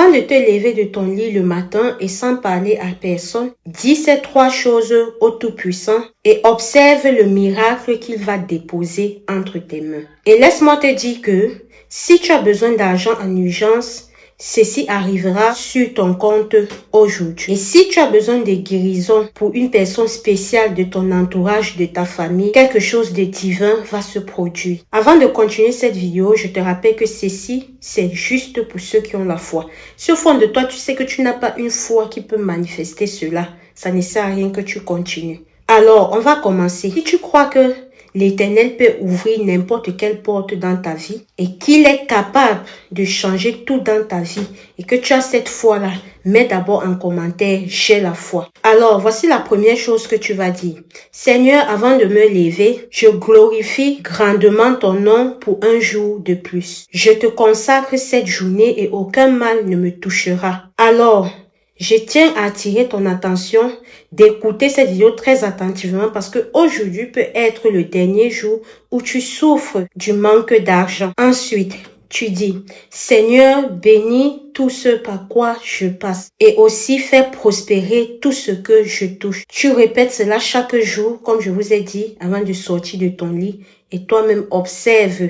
Avant de te lever de ton lit le matin et sans parler à personne, dis ces 3 choses au Tout-Puissant et observe le miracle qu'il va déposer entre tes mains. Et laisse-moi te dire que si tu as besoin d'argent en urgence, ceci arrivera sur ton compte aujourd'hui. Et si tu as besoin de guérison pour une personne spéciale de ton entourage, de ta famille, quelque chose de divin va se produire. Avant de continuer cette vidéo, je te rappelle que ceci, c'est juste pour ceux qui ont la foi. Si au fond de toi, tu sais que tu n'as pas une foi qui peut manifester cela, ça ne sert à rien que tu continues. Alors, on va commencer. Si tu crois que l'Éternel peut ouvrir n'importe quelle porte dans ta vie et qu'il est capable de changer tout dans ta vie et que tu as cette foi-là, mets d'abord en commentaire « J'ai la foi ». Alors, voici la première chose que tu vas dire. « Seigneur, avant de me lever, je glorifie grandement ton nom pour un jour de plus. Je te consacre cette journée et aucun mal ne me touchera. » Alors, je tiens à attirer ton attention d'écouter cette vidéo très attentivement parce que aujourd'hui peut être le dernier jour où tu souffres du manque d'argent. Ensuite, tu dis, Seigneur, bénis tout ce par quoi je passe et aussi fais prospérer tout ce que je touche. Tu répètes cela chaque jour, comme je vous ai dit, avant de sortir de ton lit et toi-même observe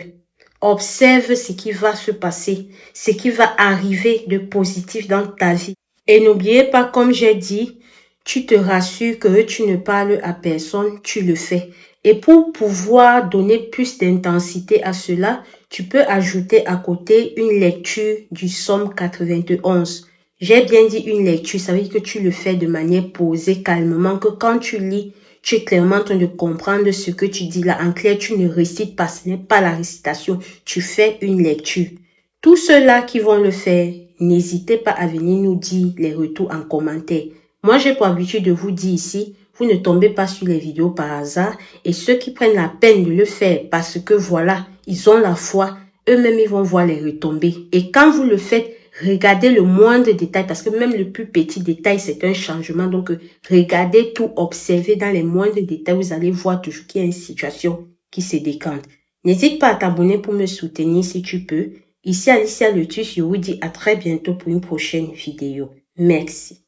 ce qui va se passer, ce qui va arriver de positif dans ta vie. Et n'oubliez pas, comme j'ai dit, tu te rassures que tu ne parles à personne, tu le fais. Et pour pouvoir donner plus d'intensité à cela, tu peux ajouter à côté une lecture du Psaume 91. J'ai bien dit une lecture, ça veut dire que tu le fais de manière posée, calmement, que quand tu lis, tu es clairement en train de comprendre ce que tu dis là. En clair, tu ne récites pas, ce n'est pas la récitation, tu fais une lecture. Tous ceux-là qui vont le faire, n'hésitez pas à venir nous dire les retours en commentaire. Moi, j'ai pour habitude de vous dire ici, vous ne tombez pas sur les vidéos par hasard et ceux qui prennent la peine de le faire parce que voilà, ils ont la foi, eux-mêmes ils vont voir les retombées. Et quand vous le faites, regardez le moindre détail parce que même le plus petit détail, c'est un changement. Donc, regardez tout, observez dans les moindres détails, vous allez voir toujours qu'il y a une situation qui se décante. N'hésite pas à t'abonner pour me soutenir si tu peux. Ici Alicia Letus, je vous dis à très bientôt pour une prochaine vidéo. Merci.